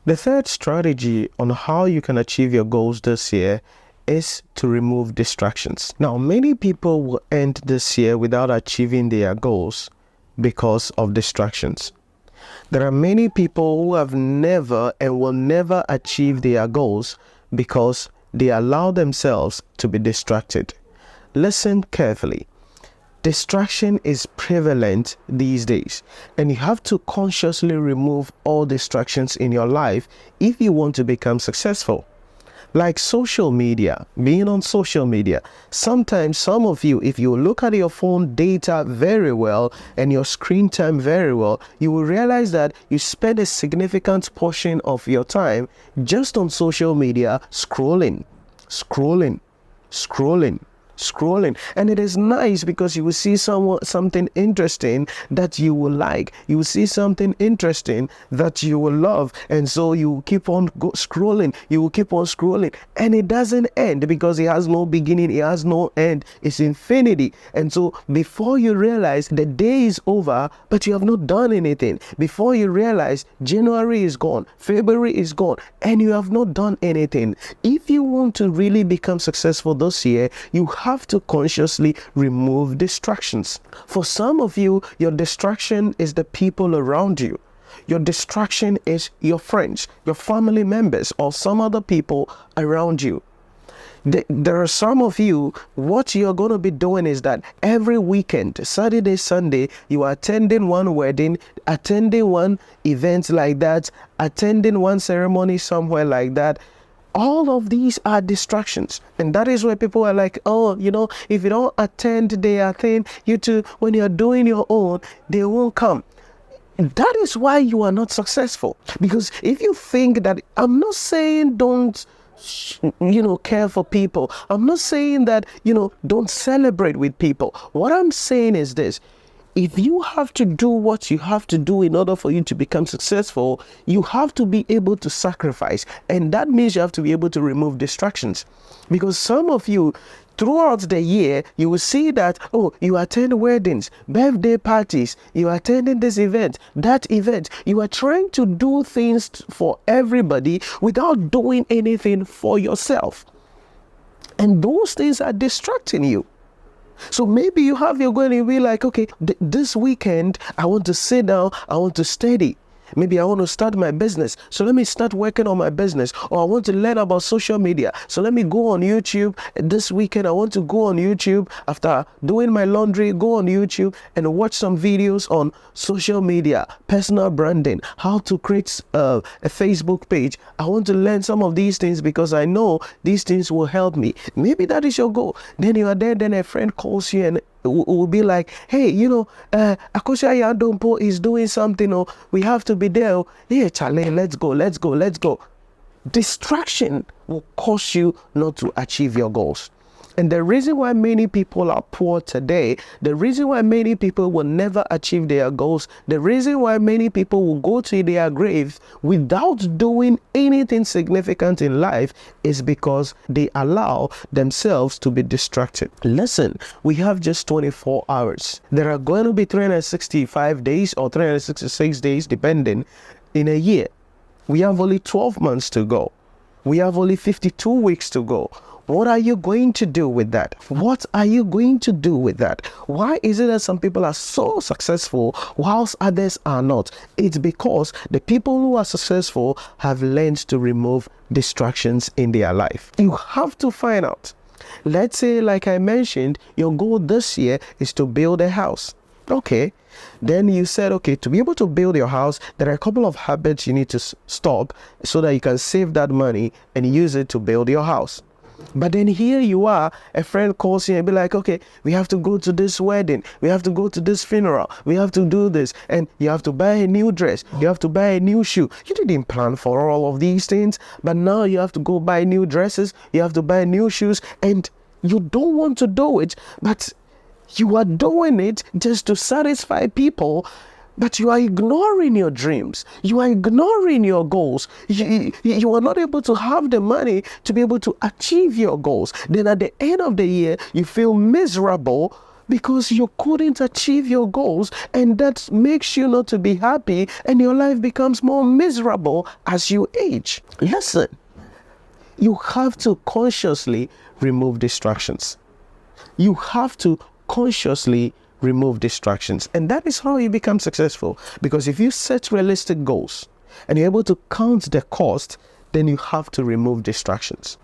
The third strategy on how you can achieve your goals this year is to remove distractions. Now, many people will end this year without achieving their goals because of distractions. There are many people who have never and will never achieve their goals because they allow themselves to be distracted. Listen carefully. Distraction is prevalent these days, and you have to consciously remove all distractions in your life if you want to become successful. Like social media, being on social media. Sometimes some of you, if you look at your phone data very well and your screen time very well, you will realize that you spend a significant portion of your time just on social media scrolling. And it is nice because you will see something interesting that you will like. You will see something interesting that you will love, and so you keep on scrolling. You will keep on scrolling, and it doesn't end because it has no beginning, it has no end. It's infinity. And so before you realize, the day is over, but you have not done anything. Before you realize, January is gone, February is gone, and you have not done anything. If you want to really become successful this year, you have to consciously remove distractions. For some of you, your distraction is the people around you. Your distraction is your friends, your family members, or some other people around you. There are some of you, what you're going to be doing is that every weekend, Saturday, Sunday, you are attending one wedding, attending one event like that, attending one ceremony somewhere like that. All of these are distractions, and that is where people are like, oh, if you don't attend their thing, you too, when you're doing your own, they won't come. That is why you are not successful. Because if you think that, I'm not saying don't care for people, I'm not saying that don't celebrate with people. What I'm saying is this: if you have to do what you have to do in order for you to become successful, you have to be able to sacrifice. And that means you have to be able to remove distractions. Because some of you, throughout the year, you will see that, you attend weddings, birthday parties, you are attending this event, that event. You are trying to do things for everybody without doing anything for yourself. And those things are distracting you. So maybe you have your goal and you'll be like, okay, this weekend, I want to sit down, I want to study. Maybe I want to start my business. So let me start working on my business. Or I want to learn about social media. So let me go on YouTube. This weekend, I want to go on YouTube after doing my laundry, go on YouTube and watch some videos on social media, personal branding, how to create a Facebook page. I want to learn some of these things because I know these things will help me. Maybe that is your goal. Then you are there, then a friend calls you and will be like, hey, Akosha Yadompo is doing something, or we have to be there. Yeah, Charlie, let's go. Distraction will cause you not to achieve your goals. And the reason why many people are poor today, the reason why many people will never achieve their goals, the reason why many people will go to their grave without doing anything significant in life is because they allow themselves to be distracted. Listen, we have just 24 hours. There are going to be 365 days or 366 days, depending, in a year. We have only 12 months to go. We have only 52 weeks to go. What are you going to do with that? What are you going to do with that? Why is it that some people are so successful whilst others are not? It's because the people who are successful have learned to remove distractions in their life. You have to find out. Let's say, like I mentioned, your goal this year is to build a house. Okay, then you said, okay, to be able to build your house, there are a couple of habits you need to stop so that you can save that money and use it to build your house. But then here you are, a friend calls you and be like, okay, we have to go to this wedding, we have to go to this funeral, we have to do this, and you have to buy a new dress, you have to buy a new shoe. You didn't plan for all of these things, but now you have to go buy new dresses, you have to buy new shoes, and you don't want to do it, but you are doing it just to satisfy people. But you are ignoring your dreams. You are ignoring your goals. You are not able to have the money to be able to achieve your goals. Then at the end of the year, you feel miserable because you couldn't achieve your goals, and that makes you not to be happy, and your life becomes more miserable as you age. Listen, you have to consciously remove distractions. You have to consciously remove distractions, and that is how you become successful. Because if you set realistic goals and you're able to count the cost, then you have to remove distractions.